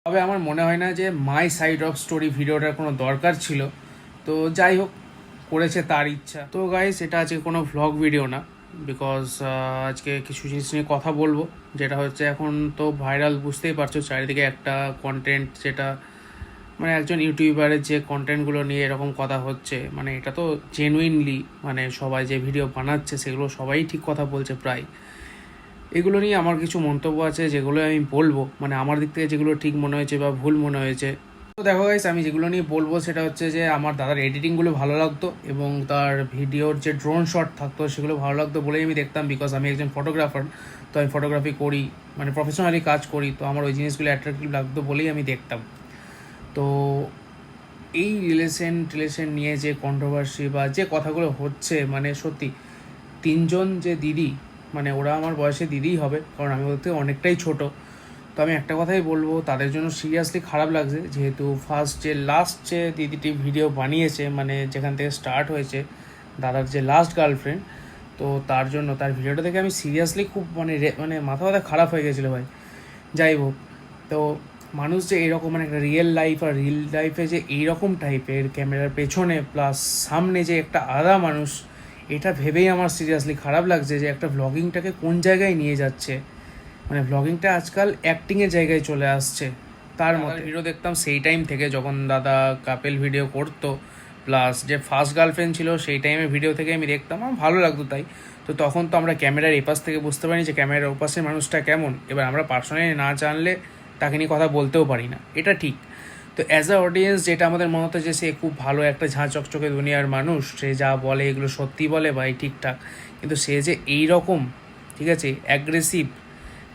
তবে আমার মনে হয় না যে মাই সাইড অফ স্টোরি ভিডিওটার কোনো দরকার ছিল। তো যাই হোক, করেছে তার ইচ্ছা। তো গাইস, এটা আজকে কোনো ভ্লগ ভিডিও না, বিকজ আজকে কিছু জিনিস নিয়ে কথা বলবো, যেটা হচ্ছে এখন তো ভাইরাল, বুঝতেই পারছো চারিদিকে একটা কন্টেন্ট, যেটা মানে একজন ইউটিউবারের যে কন্টেন্টগুলো নিয়ে এরকম কথা হচ্ছে, মানে এটা তো জেনুইনলি মানে সবাই যে ভিডিও বানাচ্ছে সেগুলো সবাই ঠিক কথা বলছে প্রায়। এগুলো নিয়ে আমার কিছু মন্তব্য আছে, যেগুলো আমি বলবো, মানে আমার দিক থেকে যেগুলো ঠিক মনে হয়েছে বা ভুল মনে হয়েছে। তো দেখো গাইস, আমি যেগুলো নিয়ে বলবো সেটা হচ্ছে যে আমার দাদার এডিটিংগুলো ভালো লাগতো এবং তার ভিডিওর যে ড্রোন শট থাকতো সেগুলো ভালো লাগতো বলেই আমি দেখতাম, বিকজ আমি একজন ফটোগ্রাফার। তো আমি ফটোগ্রাফি করি, মানে প্রফেশনালি কাজ করি, তো আমার ওই জিনিসগুলো অ্যাট্রাক্টিভ লাগতো বলেই আমি দেখতাম। তো এই রিলেশন নিয়ে যে কন্ট্রোভার্সি বা যে কথাগুলো হচ্ছে, মানে সত্যি তিনজন যে দিদি, মানে ওরা আমার বয়সে দিদিই হবে, কারণ আমি ওদের থেকে অনেকটাই ছোট। তো আমি একটা কথাই বলবো, তাদের জন্য সিরিয়াসলি খারাপ লাগছে, যেহেতু লাস্ট যে দিদিটি ভিডিও বানিয়েছে, মানে যেখান থেকে স্টার্ট হয়েছে দাদার যে লাস্ট গার্লফ্রেন্ড, তো তার জন্য তার ভিডিওটা দেখে আমি সিরিয়াসলি খুব মানে মাথা ব্যথা খারাপ হয়ে গেছিলো ভাই। যাই হোক, তো মানুষ যে এরকম, মানে একটা রিয়েল লাইফে যে এইরকম টাইপের ক্যামেরার পেছনে প্লাস সামনে যে একটা আলাদা মানুষ, এটা ভেবেই আমার সিরিয়াসলি খারাপ লাগছে যে একটা ভ্লগিংটাকে কোন জায়গায় নিয়ে যাচ্ছে। মানে ভ্লগিংটা আজকাল অ্যাক্টিংয়ের জায়গায় চলে আসছে। তার মতো ভিডিও দেখতাম সেই টাইম থেকে, যখন দাদা কাপেল ভিডিও করতো, প্লাস যে ফার্স্ট গার্লফ্রেন্ড ছিল সেই টাইমে ভিডিও থেকে আমি দেখতাম, আমার ভালো লাগতো তাই। তো তখন তো আমরা ক্যামেরার এপাশ থেকে বুঝতে পারিনি যে ক্যামেরার ওপাশের মানুষটা কেমন। এবার আমরা পার্সোনালি না জানলে তাকে নিয়ে কথা বলতেও পারি না, এটা ঠিক। তো অ্যাজ আ অডিয়েন্স যেটা আমাদের মনে হতো যে সে খুব ভালো একটা ঝাঁ চকচকে দুনিয়ার মানুষ, সে যা বলে এগুলো সত্যি বলে ভাই, ঠিকঠাক। কিন্তু সে যে এই রকম, ঠিক আছে, অ্যাগ্রেসিভ,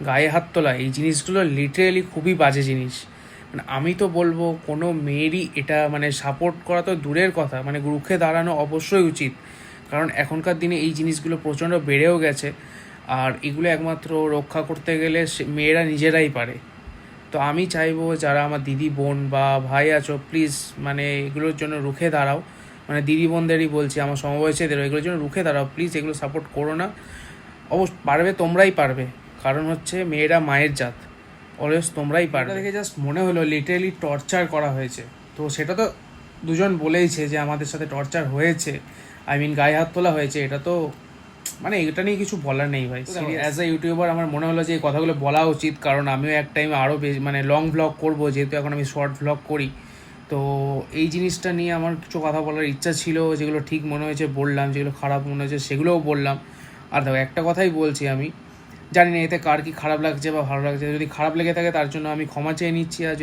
গায়ে হাত তোলা, এই জিনিসগুলো লিটারেলি খুবই বাজে জিনিস। মানে আমি তো বলবো কোনো মেয়েরই এটা মানে সাপোর্ট করা তো দূরের কথা, মানে রুখে দাঁড়ানো অবশ্যই উচিত, কারণ এখনকার দিনে এই জিনিসগুলো প্রচণ্ড বেড়েও গেছে। আর এগুলো একমাত্র রক্ষা করতে গেলে মেয়েরা নিজেরাই পারে। তো আমি চাইবো যারা আমার দিদি বোন বা ভাই আছো, প্লিজ মানে এগুলোর জন্য রুখে দাঁড়াও। মানে দিদি বোনদেরই বলছি, আমার সমবয়সীদেরও, এগুলোর জন্য রুখে দাঁড়াও প্লিজ, এগুলো সাপোর্ট করো না। পারবে, তোমরাই পারবে, কারণ হচ্ছে মেয়েরা মায়ের জাত, অলওয়েজ তোমরাই পারবে। দেখে জাস্ট মনে হলো লিটারেলি টর্চার করা হয়েছে। তো সেটা তো দুজন বলেইছে যে আমাদের সাথে টর্চার হয়েছে, আই মিন গায়ে হাত তোলা হয়েছে, এটা তো মানে এটা নিয়ে কিছু বলার নেই ভাই। অ্যাজ আ ইউটিউবার আমার মনে হলো যে এই কথাগুলো বলা উচিত, কারণ আমিও এক টাইমে আরও বেশি মানে লং ভ্লগ করবো, যেহেতু এখন আমি শর্ট ভ্লগ করি। তো এই জিনিসটা নিয়ে আমার কিছু কথা বলার ইচ্ছা ছিল, যেগুলো ঠিক মনে হয়েছে বললাম, যেগুলো খারাপ মনে হয়েছে সেগুলোও বললাম। আর দেখো, একটা কথাই বলছি, আমি জানি না এতে কার কি খারাপ লাগছে বা ভালো লাগছে, যদি খারাপ লেগে থাকে তার জন্য আমি ক্ষমা চেয়ে নিচ্ছি। আর